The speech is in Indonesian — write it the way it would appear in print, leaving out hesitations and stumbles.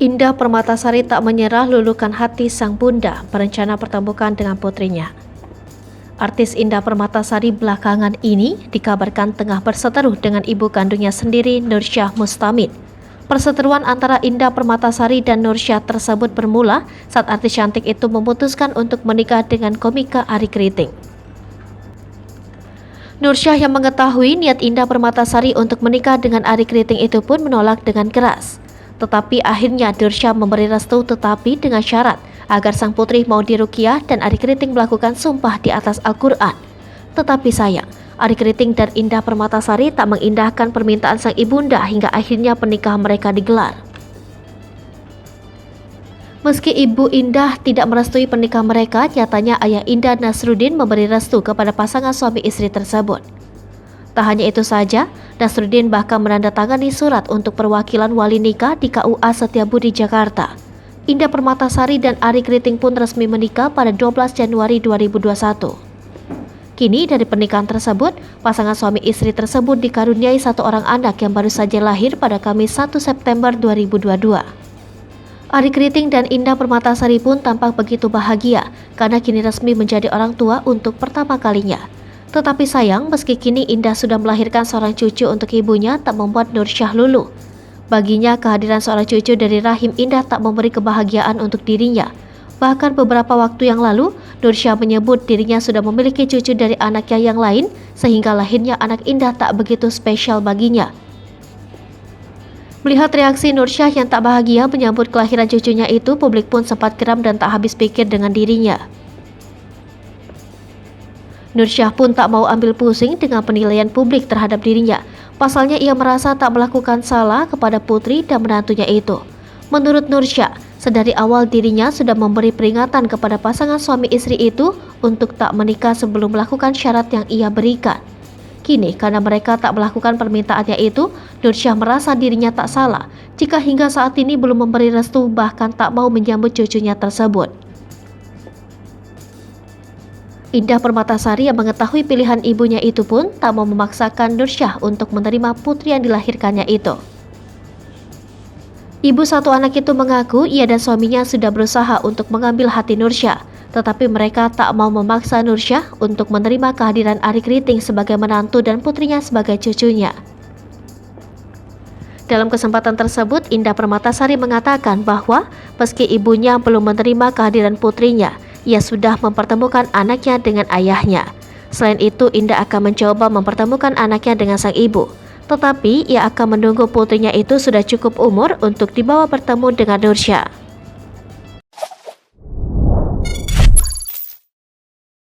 Indah Permatasari tak menyerah luluhkan hati sang bunda berencana pertemukan dengan putrinya. Artis Indah Permatasari belakangan ini dikabarkan tengah berseteru dengan ibu kandungnya sendiri, Nursyah Mustamid. Perseteruan antara Indah Permatasari dan Nursyah tersebut bermula saat artis cantik itu memutuskan untuk menikah dengan komika Arie Kriting. Nursyah yang mengetahui niat Indah Permatasari untuk menikah dengan Arie Kriting itu pun menolak dengan keras. Tetapi akhirnya Nursyah memberi restu tetapi dengan syarat agar sang putri mau diruqyah dan Arie Kriting melakukan sumpah di atas Al-Quran. Tetapi sayang, Arie Kriting dan Indah Permatasari tak mengindahkan permintaan sang ibunda hingga akhirnya pernikahan mereka digelar. Meski ibu Indah tidak merestui pernikahan mereka, nyatanya ayah Indah Nasruddin memberi restu kepada pasangan suami istri tersebut. Tak hanya itu saja, Nasruddin bahkan menandatangani surat untuk perwakilan wali nikah di KUA Setiabudi Jakarta. Indah Permatasari dan Arie Kriting pun resmi menikah pada 12 Januari 2021. Kini dari pernikahan tersebut, pasangan suami istri tersebut dikaruniai satu orang anak yang baru saja lahir pada Kamis 1 September 2022. Arie Kriting dan Indah Permatasari pun tampak begitu bahagia karena kini resmi menjadi orang tua untuk pertama kalinya. Tetapi sayang, meski kini Indah sudah melahirkan seorang cucu untuk ibunya, tak membuat Nursyah luluh. Baginya, kehadiran seorang cucu dari rahim Indah tak memberi kebahagiaan untuk dirinya. Bahkan beberapa waktu yang lalu, Nursyah menyebut dirinya sudah memiliki cucu dari anaknya yang lain, sehingga lahirnya anak Indah tak begitu spesial baginya. Melihat reaksi Nursyah yang tak bahagia menyambut kelahiran cucunya itu, publik pun sempat geram dan tak habis pikir dengan dirinya. Nursyah pun tak mau ambil pusing dengan penilaian publik terhadap dirinya. Pasalnya ia merasa tak melakukan salah kepada putri dan menantunya itu. Menurut Nursyah, sedari awal dirinya sudah memberi peringatan kepada pasangan suami istri itu untuk tak menikah sebelum melakukan syarat yang ia berikan. Kini karena mereka tak melakukan permintaannya itu, Nursyah merasa dirinya tak salah jika hingga saat ini belum memberi restu bahkan tak mau menyambut cucunya tersebut. Indah Permatasari yang mengetahui pilihan ibunya itu pun tak mau memaksakan Nursyah untuk menerima putri yang dilahirkannya itu. Ibu satu anak itu mengaku ia dan suaminya sudah berusaha untuk mengambil hati Nursyah, tetapi mereka tak mau memaksa Nursyah untuk menerima kehadiran Arie Kriting sebagai menantu dan putrinya sebagai cucunya. Dalam kesempatan tersebut, Indah Permatasari mengatakan bahwa meski ibunya belum menerima kehadiran putrinya, ia sudah mempertemukan anaknya dengan ayahnya. Selain itu, Indah akan mencoba mempertemukan anaknya dengan sang ibu. Tetapi, ia akan menunggu putrinya itu sudah cukup umur untuk dibawa bertemu dengan Nursyah.